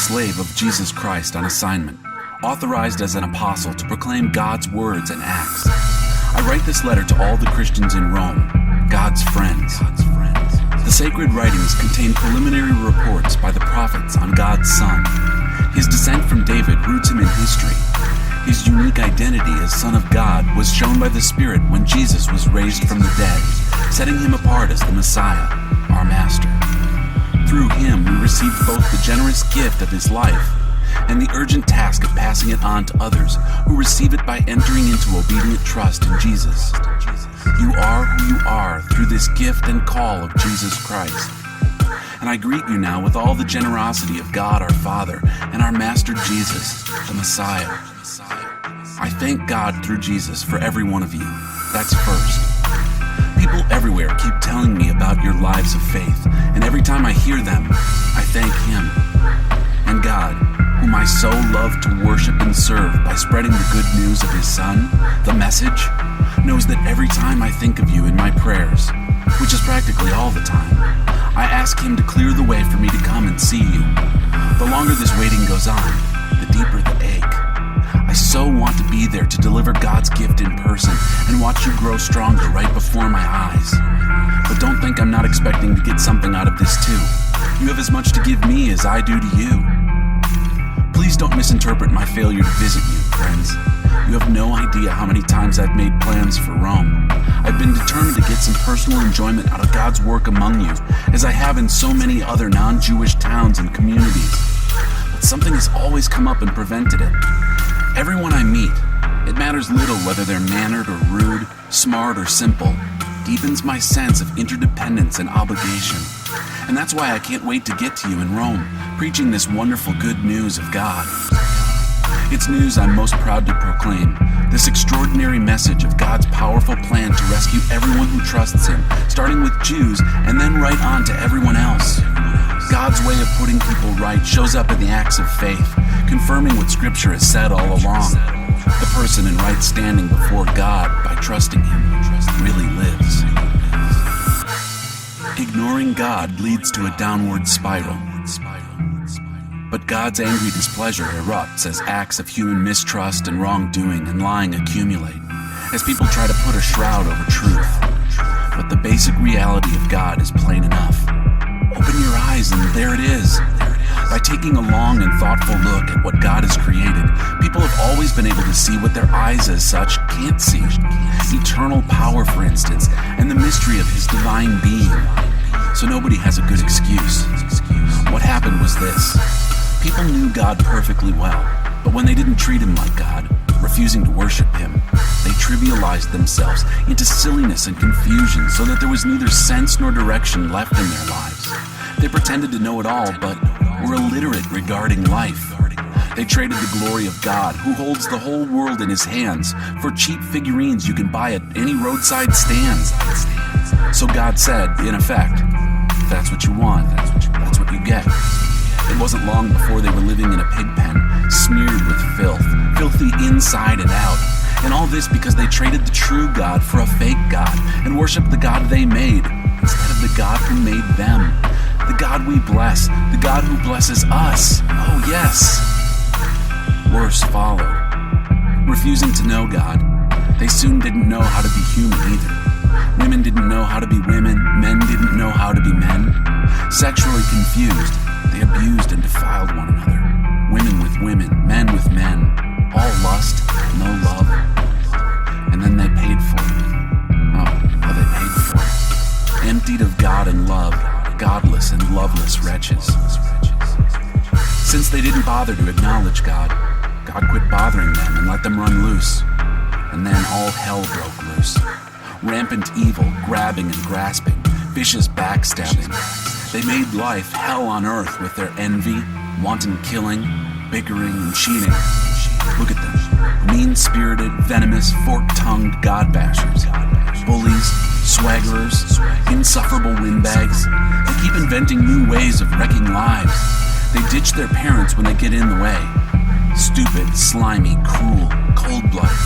slave of Jesus Christ on assignment, authorized as an apostle to proclaim God's words and acts. I write this letter to all the Christians in Rome, God's friends. The sacred writings contain preliminary reports by the prophets on God's Son. His descent from David roots him in history. His unique identity as Son of God was shown by the Spirit when Jesus was raised from the dead, setting him apart as the Messiah, our Master. Through him, we received both the generous gift of his life and the urgent task of passing it on to others who receive it by entering into obedient trust in Jesus. You are who you are through this gift and call of Jesus Christ. And I greet you now with all the generosity of God our Father and our Master Jesus, the Messiah. I thank God through Jesus for every one of you. That's first. People everywhere keep telling me about your lives of faith, and every time I hear them, I thank Him. And God, whom I so love to worship and serve by spreading the good news of His Son, the message, knows that every time I think of you in my prayers, which is practically all the time, I ask Him to clear the way for me to come and see you. The longer this waiting goes on, the deeper the ache. I so want to be there to deliver God's gift in person and watch you grow stronger right before my eyes. But don't think I'm not expecting to get something out of this too. You have as much to give me as I do to you. Please don't misinterpret my failure to visit you, friends. You have no idea how many times I've made plans for Rome. I've been determined to get some personal enjoyment out of God's work among you, as I have in so many other non-Jewish towns and communities. But something has always come up and prevented it. Everyone I meet, it matters little whether they're mannered or rude, smart or simple, deepens my sense of interdependence and obligation. And that's why I can't wait to get to you in Rome, preaching this wonderful good news of God. It's news I'm most proud to proclaim, this extraordinary message of God's powerful plan to rescue everyone who trusts Him, starting with Jews and then right on to everyone else. God's way of putting people right shows up in the acts of faith, confirming what Scripture has said all along. The person in right standing before God by trusting Him really lives. Ignoring God leads to a downward spiral. But God's angry displeasure erupts as acts of human mistrust and wrongdoing and lying accumulate, as people try to put a shroud over truth. But the basic reality of God is plain enough. Open your eyes and there it is. By taking a long and thoughtful look at what God has created, people have always been able to see what their eyes as such can't see. Eternal power, for instance, and the mystery of His divine being. So nobody has a good excuse. What happened was this. People knew God perfectly well, but when they didn't treat Him like God, refusing to worship Him, they trivialized themselves into silliness and confusion so that there was neither sense nor direction left in their lives. They pretended to know it all, but were illiterate regarding life. They traded the glory of God, who holds the whole world in His hands, for cheap figurines you can buy at any roadside stand. So God said, in effect, if that's what you want, that's what you get. It wasn't long before they were living in a pig pen, smeared with filth, filthy inside and out. And all this because they traded the true God for a fake God and worshiped the God they made instead of the God who made them. The God we bless, the God who blesses us. Oh yes. Worse followed. Refusing to know God, they soon didn't know how to be human either. Women didn't know how to be women, men didn't know how to be men. Sexually confused, they abused and defiled one another. Women with women, men with men, all lust, no love. And then they paid for it. Oh, how they paid for it. Emptied of God and love, godless and loveless wretches. Since they didn't bother to acknowledge God, God quit bothering them and let them run loose. And then all hell broke loose. Rampant evil, grabbing and grasping, vicious backstabbing. They made life hell on earth with their envy, wanton killing, bickering and cheating. Look at them. Mean-spirited, venomous, fork-tongued God-bashers. Bullies, swaggerers, insufferable windbags. They keep inventing new ways of wrecking lives. They ditch their parents when they get in the way. Stupid, slimy, cruel, cold-blooded.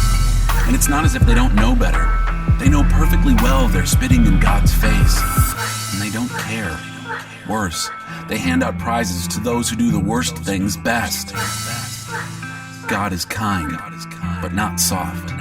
And it's not as if they don't know better. They know perfectly well they're spitting in God's face. And they don't care. Worse, They hand out prizes to those who do the worst things best. God is kind, but not soft.